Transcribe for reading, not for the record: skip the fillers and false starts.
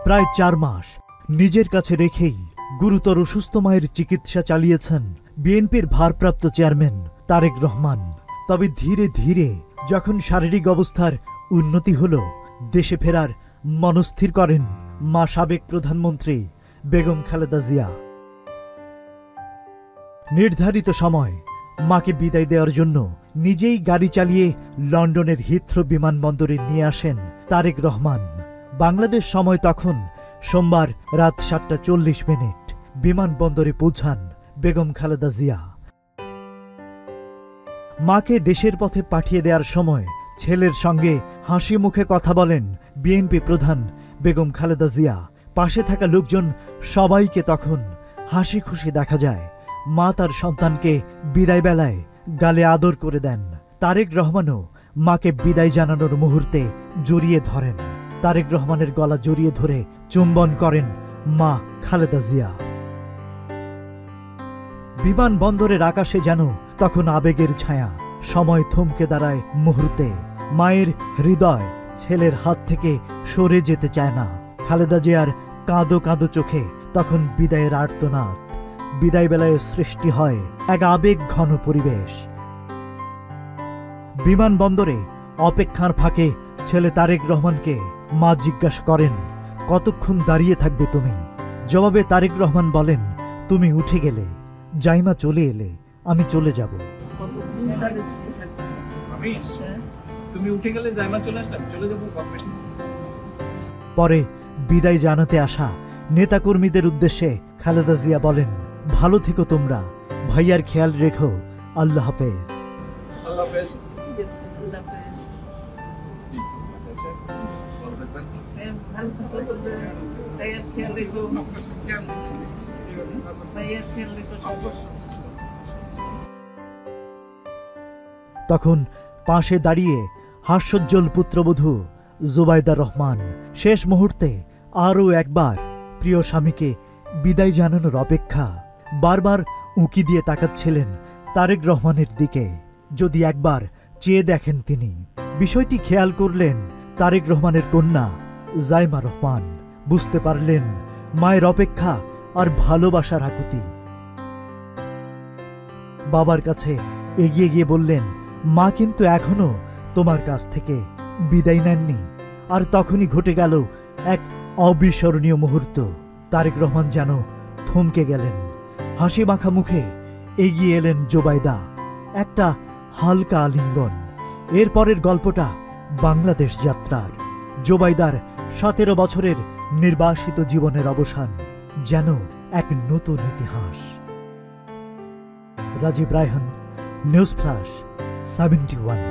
প্রায় 4 মাস নিজের কাছে রেখেই গুরুতর অসুস্থ মায়ের চিকিৎসা চালিয়েছেন বিএনপির ভারপ্রাপ্ত চেয়ারম্যান তারেক রহমান। তবে ধীরে ধীরে যখন শারীরিক অবস্থার উন্নতি হল, দেশে ফেরার মনস্থির করেন মা সাবেক প্রধানমন্ত্রী বেগম খালেদা জিয়া। নির্ধারিত সময় মাকে বিদায় দেওয়ার জন্য নিজেই গাড়ি চালিয়ে লন্ডনের হিথ্রো বিমানবন্দরে নিয়ে আসেন তারেক রহমান। বাংলাদেশ সময় তখন সোমবার রাত 7:40 বিমানবন্দরে পৌঁছান বেগম খালেদা জিয়া। মাকে দেশের পথে পাঠিয়ে দেওয়ার সময় ছেলের সঙ্গে হাসি মুখে কথা বলেন বিএনপি প্রধান বেগম খালেদা জিয়া। পাশে থাকা লোকজন সবাইকে তখন হাসি খুশি দেখা যায়। মা তার সন্তানকে বিদায় বেলায় গালে আদর করে দেন। তারেক রহমানও মাকে বিদায় জানানোর মুহূর্তে জড়িয়ে ধরেন। তারেক রহমানের গলা জড়িয়ে ধরে চুম্বন করেন মা খালেদা জিয়া। বিমানবন্দরের আকাশে যেন তখন আবেগের ছায়া। সময় থমকে দাঁড়ায় মুহূর্তে। মায়ের হৃদয় ছেলের হাত থেকে সরে যেতে চায় না। খালেদা জিয়ার কাঁদো কাঁদো চোখে তখন বিদায়ের আর্তনাদ। বিদায় বেলায় সৃষ্টি হয় এক আবেগ ঘন পরিবেশ। বিমানবন্দরে অপেক্ষার ফাঁকে ছেলে তারেক রহমানকে মা জিজ্ঞাসা করেন, কতক্ষণ দাঁড়িয়ে থাকবে তুমি? জবাবে তারেক রহমান বলেন, তুমি উঠে গেলে, জাইমা চলে এলে আমি চলে যাব। পরে বিদায় জানাতে আসা নেতাকর্মীদের উদ্দেশ্যে খালেদা জিয়া বলেন, ভালো থেকো তোমরা, ভাইয়ার খেয়াল রেখো, আল্লাহ হাফেজ। তখন পাশে দাঁড়িয়ে হাস্যোজ্জ্বল পুত্রবধূ জুবাইদা রহমান শেষ মুহূর্তে আরও একবার প্রিয় স্বামীকে বিদায় জানানোর অপেক্ষা। বারবার উঁকি দিয়ে তাকাচ্ছিলেন তারেক রহমানের দিকে, যদি একবার চেয়ে দেখেন তিনি। বিষয়টি খেয়াল করলেন তারেক রহমানের কন্যা জাইমা রহমান। বুঝতে পারলেন মায়ের অপেক্ষা আর ভালোবাসার আকুতি। বাবার কাছে এগিয়ে গিয়ে বললেন, মা কিন্তু এখনো তোমার কাছ থেকে বিদায় নেননি। আর তখনই ঘটে গেল এক অবিস্মরণীয় মুহূর্ত। তারেক রহমান যেন থমকে গেলেন। হাসি মাখা মুখে এগিয়ে এলেন জোবাইদা। একটা হালকা আলিঙ্গন। এরপরের গল্পটা বাংলাদেশ যাত্রার। জোবাইদার 17 বছরের নির্বাসিত জীবনের অবসান যেন এক নতুন ইতিহাস। Rajib Raihan, news flash 71।